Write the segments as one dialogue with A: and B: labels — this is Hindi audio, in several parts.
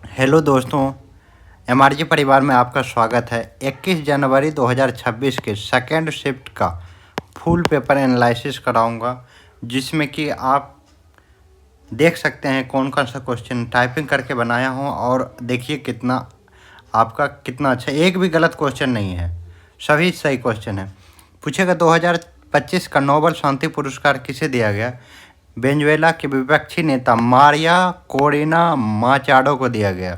A: हेलो दोस्तों, एमआरजी परिवार में आपका स्वागत है। 21 जनवरी 2026 के सेकेंड शिफ्ट का फुल पेपर एनालिसिस कराऊंगा, जिसमें कि आप देख सकते हैं कौन कौन सा क्वेश्चन टाइपिंग करके बनाया हूं। और देखिए कितना अच्छा, एक भी गलत क्वेश्चन नहीं है, सभी सही क्वेश्चन है। पूछेगा 2025 का नोबेल शांति पुरस्कार किसे दिया गया? वेनेजुएला के विपक्षी नेता मारिया कोरेना माचाडो को दिया गया।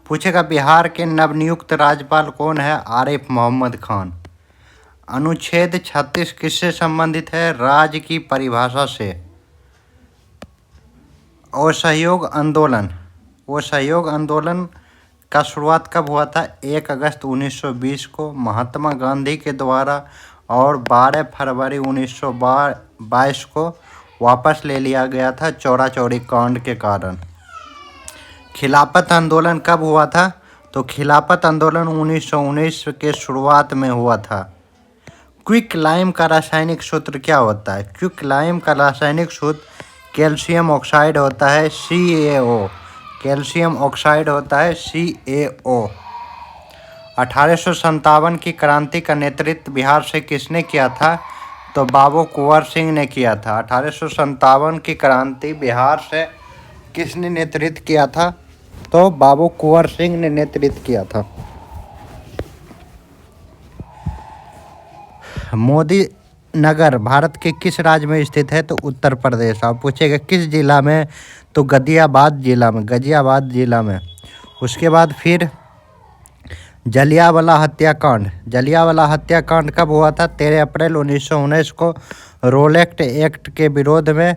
A: पूछेगा बिहार के नवनियुक्त राज्यपाल कौन है? आरिफ मोहम्मद खान। अनुच्छेद 36 किससे संबंधित है? राज्य की परिभाषा से। असहयोग आंदोलन, वो सहयोग आंदोलन का शुरुआत कब हुआ था? 1 अगस्त 1920 को महात्मा गांधी के द्वारा, और 12 फरवरी 1922 को वापस ले लिया गया था चौरा चौरी कांड के कारण। खिलाफत आंदोलन कब हुआ था? तो खिलाफत आंदोलन 1919 के शुरुआत में हुआ था। क्विक लाइम का रासायनिक सूत्र क्या होता है? क्विक लाइम का रासायनिक सूत्र कैल्शियम ऑक्साइड होता है, CaO। कैल्शियम ऑक्साइड होता है, CaO। 1857 की क्रांति का नेतृत्व बिहार से किसने किया था? तो बाबू कुंवर सिंह ने किया था। 1857 की क्रांति बिहार से किसने नेतृत्व किया था? तो बाबू कुंवर सिंह ने नेतृत्व किया था। मोदी नगर भारत के किस राज्य में स्थित है? तो उत्तर प्रदेश। आप पूछेगा किस जिला में? तो गाजियाबाद जिला में। उसके बाद फिर जलियांवाला हत्याकांड कब हुआ था? 13 अप्रैल 1919 को रोलेक्ट एक्ट के विरोध में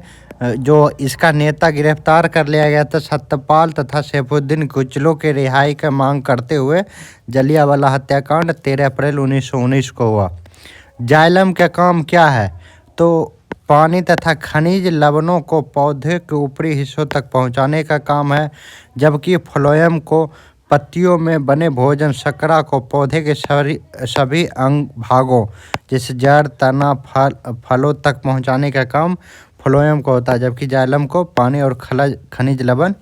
A: जो इसका नेता गिरफ्तार कर लिया गया था, सत्यपाल तथा सैफुद्दीन कुचलो के रिहाई का मांग करते हुए जलियांवाला हत्याकांड 13 अप्रैल 1919 को हुआ। जाइलम का काम क्या है? तो पानी तथा खनिज लवणों को पौधे के ऊपरी हिस्सों तक पहुंचाने का काम है, जबकि फ्लोएम को पत्तियों में बने भोजन शर्करा को पौधे के सभी अंग भागों जैसे जड़, तना, फलों तक पहुंचाने का काम फ्लोएम को होता है, जबकि जाइलम को पानी और खनिज लवण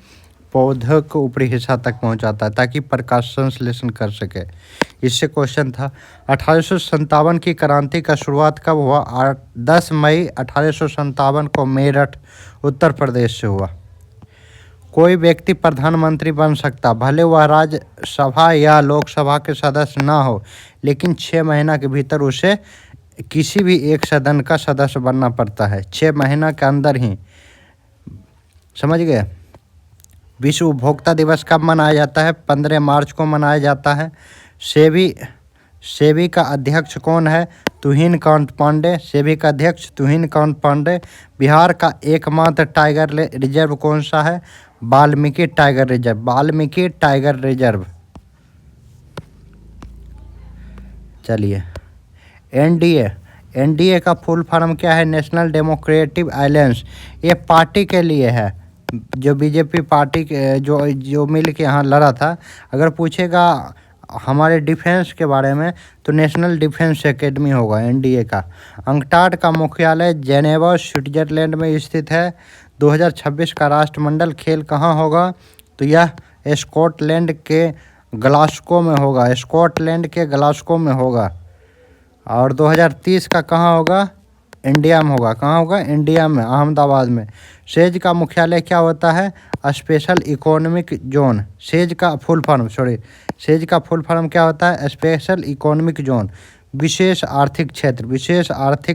A: पौधे को ऊपरी हिस्सा तक पहुंचाता है ताकि प्रकाश संश्लेषण कर सके। इससे क्वेश्चन था 1857 की क्रांति का शुरुआत कब हुआ? 10 मई 1857 को मेरठ उत्तर प्रदेश से हुआ। कोई व्यक्ति प्रधानमंत्री बन सकता, भले वह राज्यसभा या लोकसभा के सदस्य ना हो, लेकिन 6 महीना के भीतर उसे किसी भी एक सदन का सदस्य बनना पड़ता है, 6 महीना के अंदर ही। समझ गए? विश्व उपभोक्ता दिवस कब मनाया जाता है? 15 मार्च को मनाया जाता है। सेबी का अध्यक्ष कौन है? तुहिन कांत पांडे। सेबी का अध्यक्ष तुहिन कांत पांडे। बिहार का एकमात्र टाइगर रिजर्व कौन सा है? Valmiki tiger reserve. चलिए, एनडीए का फुल फॉर्म क्या है? National democratic alliance. ये पार्टी के लिए है, जो बीजेपी पार्टी के जो मिल के यहाँ लड़ा था। अगर पूछेगा हमारे डिफेंस के बारे में तो नेशनल डिफेंस एकेडमी होगा एनडीए का। अंकटाड का मुख्यालय जेनेवा स्विट्जरलैंड में स्थित है। 2026 का राष्ट्रमंडल खेल कहाँ होगा? तो यह स्कॉटलैंड के ग्लासगो में होगा। और 2030 का कहाँ होगा? इंडिया में होगा। कहाँ होगा? इंडिया में, अहमदाबाद में। सेज का मुख्यालय क्या होता है? Special economic zone. सेज का फुल फॉर्म क्या होता है? स्पेशल इकोनॉमिक जोन, विशेष आर्थिक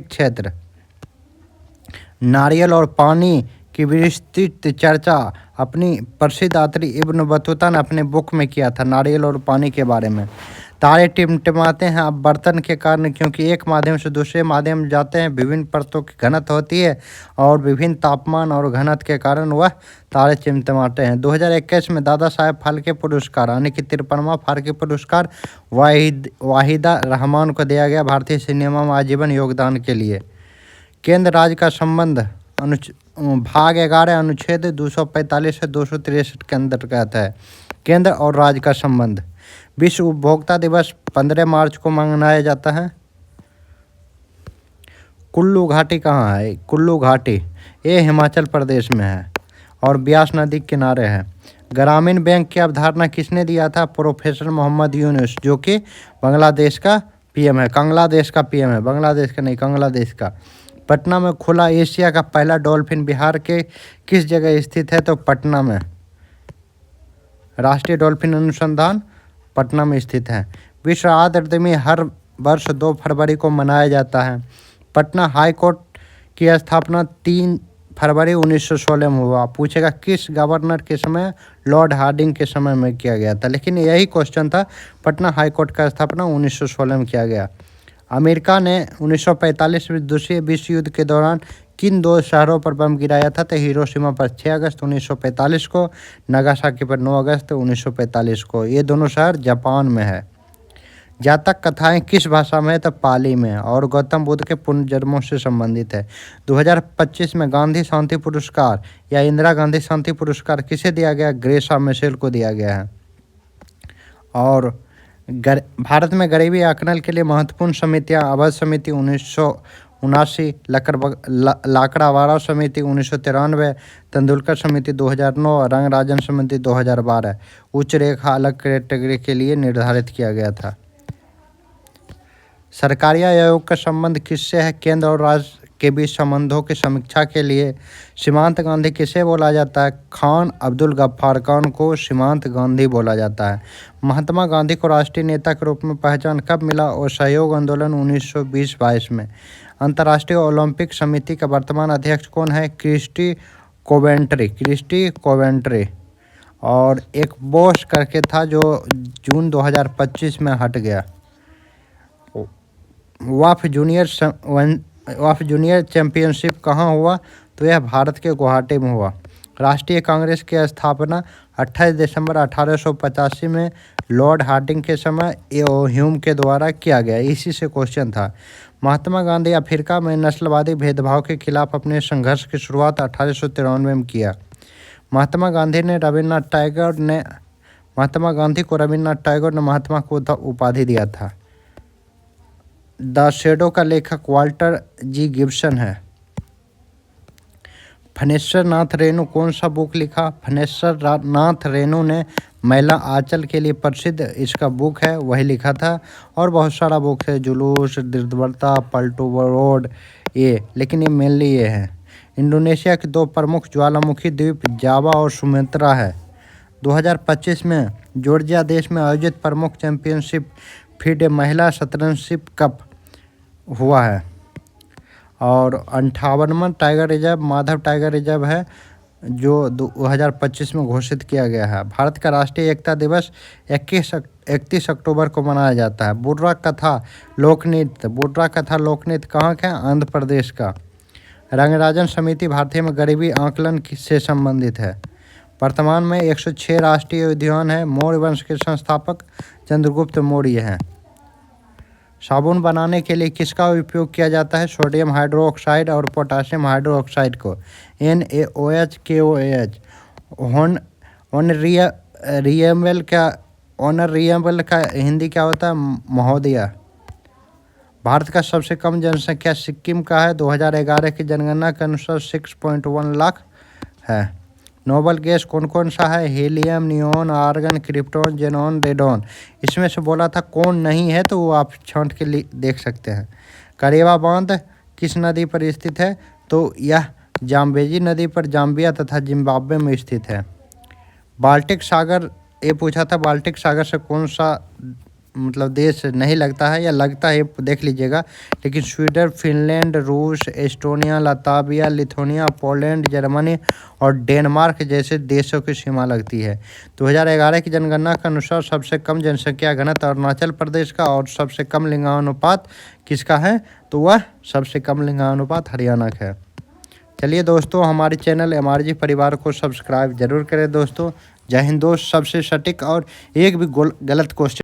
A: क्षेत्र। नारियल और पानी की विस्तृत चर्चा अपनी प्रसिद्ध यात्री इब्न बतूता ने अपने बुक में किया था, नारियल और पानी के बारे में। तारे टिमटिमाते हैं अपवर्तन के कारण, क्योंकि एक माध्यम से दूसरे माध्यम जाते हैं। विभिन्न परतों की घनत्व होती है और विभिन्न तापमान और घनत्व के कारण वह तारे टिमटिमाते हैं। 2021 में दादा साहेब फाल्के पुरस्कार यानी कि 53वां फाल्के पुरस्कार वाहिदा रहमान को दिया गया, भारतीय सिनेमा में आजीवन योगदान के लिए। केंद्र राज्य का संबंध भाग 11 अनुच्छेद 245 से 263 के अंतर्गत है। केंद्र और राज्य का संबंध। विश्व उपभोक्ता दिवस 15 मार्च को मनाया जाता है। कुल्लू घाटी कहाँ है? कुल्लू घाटी ये हिमाचल प्रदेश में है और ब्यास नदी के किनारे है। ग्रामीण बैंक की अवधारणा किसने दिया था? प्रोफेसर मोहम्मद यूनुस, जो कि बांग्लादेश का पीएम है। बांग्लादेश का पीएम है, बांग्लादेश का नहीं, बांग्लादेश का। पटना में खुला एशिया का पहला डॉल्फिन बिहार के किस जगह स्थित है? तो पटना में। राष्ट्रीय डॉल्फिन अनुसंधान पटना में स्थित है। विश्व आर्द्र दिवस हर वर्ष 2 फरवरी को मनाया जाता है। पटना हाई कोर्ट की स्थापना 3 फरवरी 1916 में हुआ। पूछेगा किस गवर्नर के समय? लॉर्ड हार्डिंग के समय में किया गया था। लेकिन यही क्वेश्चन था, पटना हाई कोर्ट का स्थापना 1916 में किया गया। अमेरिका ने 1945 में दूसरे विश्व युद्ध के दौरान किन 2 शहरों पर बम गिराया था? तो हिरोशिमा पर 6 अगस्त 1945 को, नागासाकी पर 9 अगस्त 1945 को। ये दोनों शहर जापान में है। जातक कथाएं किस भाषा में है? तो पाली में। और गौतम बुद्ध के पुनर्जन्मों से संबंधित है। 2025 में गांधी शांति पुरस्कार या इंदिरा गांधी शांति पुरस्कार किसे दिया गया? ग्रेसा मिशेल को दिया गया है। और भारत में गरीबी आकलन के लिए महत्वपूर्ण समितियां: अवध समिति 1979, लाकड़ावाड़ा समिति 1993, तेंदुलकर समिति 2009, रंगराजन समिति 2012। उच्च रेखा अलग कैटेगरी के लिए निर्धारित किया गया था। सरकारी आयोग का संबंध किससे है? केंद्र और राज्य के बीच संबंधों की समीक्षा के लिए। सीमांत गांधी किसे बोला जाता है? खान अब्दुल गफ्फार खान को सीमांत गांधी बोला जाता है। महात्मा गांधी को राष्ट्रीय नेता के रूप में पहचान कब मिला? और सहयोग आंदोलन 1920-22 में। अंतर्राष्ट्रीय ओलंपिक समिति का वर्तमान अध्यक्ष कौन है? Christie Coventry. और एक बोस करके था जो जून 2025 में हट गया। वाफ जूनियर चैम्पियनशिप कहाँ हुआ? तो यह भारत के गुवाहाटी में हुआ। राष्ट्रीय कांग्रेस की स्थापना 28 दिसंबर 1885 में लॉर्ड हार्डिंग के समय ह्यूम के द्वारा किया गया। इसी से क्वेश्चन था। महात्मा गांधी अफ्रीका में नस्लवादी भेदभाव के खिलाफ अपने संघर्ष की शुरुआत 1893 में किया। महात्मा गांधी को रविन्द्रनाथ टैगोर ने महात्मा को उपाधि दिया था। द शैडो का लेखक वाल्टर जी गिब्सन है। फणेश्वर नाथ रेणु कौन सा बुक लिखा? फणेश्वर नाथ रेणु ने महिला आंचल के लिए प्रसिद्ध इसका बुक है, वही लिखा था। और बहुत सारा बुक है, जुलूस, दुर्बलता, पलटू रोड, ये, लेकिन ये मेनली ये है। इंडोनेशिया के 2 प्रमुख ज्वालामुखी द्वीप जावा और सुमेत्रा है। 2025 में जॉर्जिया देश में आयोजित प्रमुख चैंपियनशिप फीडे महिला शतरंज कप हुआ है। और 58वां tiger reserve Madhav tiger reserve है, जो 2025 में घोषित किया गया है। भारत का राष्ट्रीय एकता दिवस 31 अक्टूबर को मनाया जाता है। बुर्रा कथा लोक नृत्य कहाँ का? आंध्र प्रदेश का। रंगराजन समिति भारतीय में गरीबी आकलन से संबंधित है। वर्तमान में 106 राष्ट्रीय उद्यान है। मौर्य वंश के संस्थापक चंद्रगुप्त मौर्य हैं। साबुन बनाने के लिए किसका उपयोग किया जाता है? सोडियम हाइड्रोक्साइड और पोटासियम हाइड्रोक्साइड को, NaOH KOH। ऑनरेबल का हिंदी क्या होता है? महोदया। भारत का सबसे कम जनसंख्या सिक्किम का है। 2011 की जनगणना के अनुसार 6.1 लाख है। नोबल गैस कौन कौन सा है? Helium, neon, argon, krypton, xenon, radon. इसमें से बोला था कौन नहीं है, तो वो आप छांट के देख सकते हैं। करेवा बांध किस नदी पर स्थित है? तो यह जाम्बेजी नदी पर जाम्बिया तथा जिम्बाब्वे में स्थित है। बाल्टिक सागर, ये पूछा था बाल्टिक सागर से कौन सा देश नहीं लगता है या लगता है, देख लीजिएगा। लेकिन स्वीडन, फिनलैंड, रूस, Estonia, Latvia, Lithuania, Poland, Germany और डेनमार्क जैसे देशों की सीमा लगती है। 2011 की जनगणना के अनुसार सबसे कम जनसंख्या घनत्व अरुणाचल प्रदेश का और सबसे कम लिंगानुपात किसका है? तो वह सबसे कम लिंगानुपात हरियाणा का है। चलिए दोस्तों, हमारे चैनल MRG परिवार को सब्सक्राइब जरूर करें दोस्तों। जय हिंद दोस्त। सबसे सटीक और एक भी गलत क्वेश्चन